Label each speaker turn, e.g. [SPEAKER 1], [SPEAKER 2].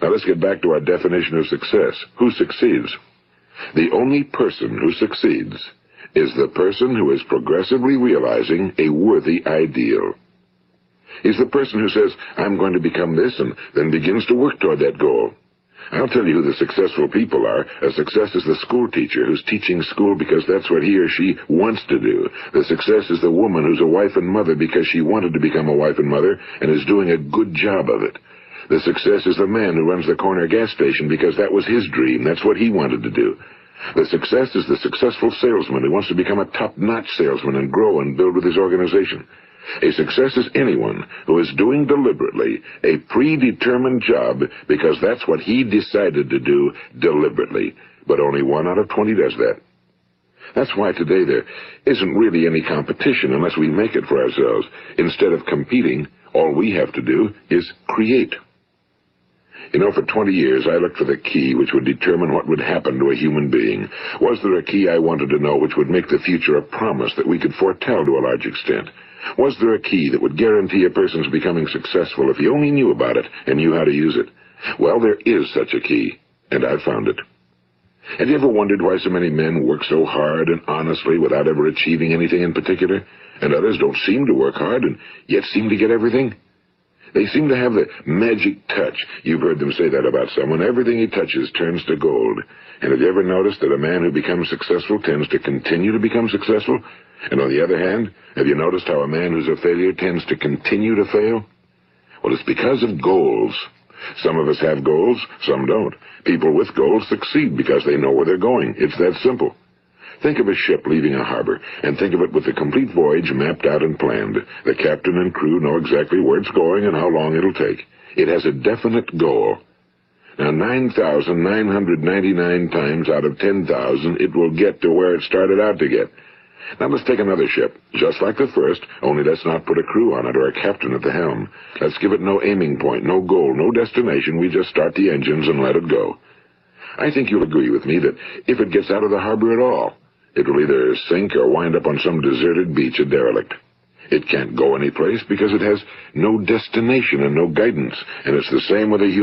[SPEAKER 1] Now let's get back to our definition of success. Who succeeds? The only person who succeeds is the person who is progressively realizing a worthy ideal. He's the person who says, I'm going to become this, and then begins to work toward that goal. I'll tell you who the successful people are. A success is the school teacher who's teaching school because that's what he or she wants to do. The success is the woman who's a wife and mother because she wanted to become a wife and mother and is doing a good job of it. The success is the man who runs the corner gas station because that was his dream. That's what he wanted to do. The success is the successful salesman who wants to become a top-notch salesman and grow and build with his organization. A success is anyone who is doing deliberately a predetermined job because that's what he decided to do deliberately. But only 1 out of 20 does that. That's why today there isn't really any competition unless we make it for ourselves. Instead of competing, all we have to do is create. You know, for 20 years, I looked for the key which would determine what would happen to a human being. Was there a key I wanted to know which would make the future a promise that we could foretell to a large extent? Was there a key that would guarantee a person's becoming successful if he only knew about it and knew how to use it? Well, there is such a key, and I've found it. Have you ever wondered why so many men work so hard and honestly without ever achieving anything in particular, and others don't seem to work hard and yet seem to get everything? They seem to have the magic touch. You've heard them say that about someone. Everything he touches turns to gold. And have you ever noticed that a man who becomes successful tends to continue to become successful? And on the other hand, have you noticed how a man who's a failure tends to continue to fail? Well, it's because of goals. Some of us have goals, some don't. People with goals succeed because they know where they're going. It's that simple. Think of a ship leaving a harbor, and think of it with the complete voyage mapped out and planned. The captain and crew know exactly where it's going and how long it'll take. It has a definite goal. Now, 9,999 times out of 10,000, it will get to where it started out to get. Now, let's take another ship, just like the first, only let's not put a crew on it or a captain at the helm. Let's give it no aiming point, no goal, no destination. We just start the engines and let it go. I think you'll agree with me that if it gets out of the harbor at all, it will either sink or wind up on some deserted beach, a derelict. It can't go anyplace because it has no destination and no guidance, and it's the same with a human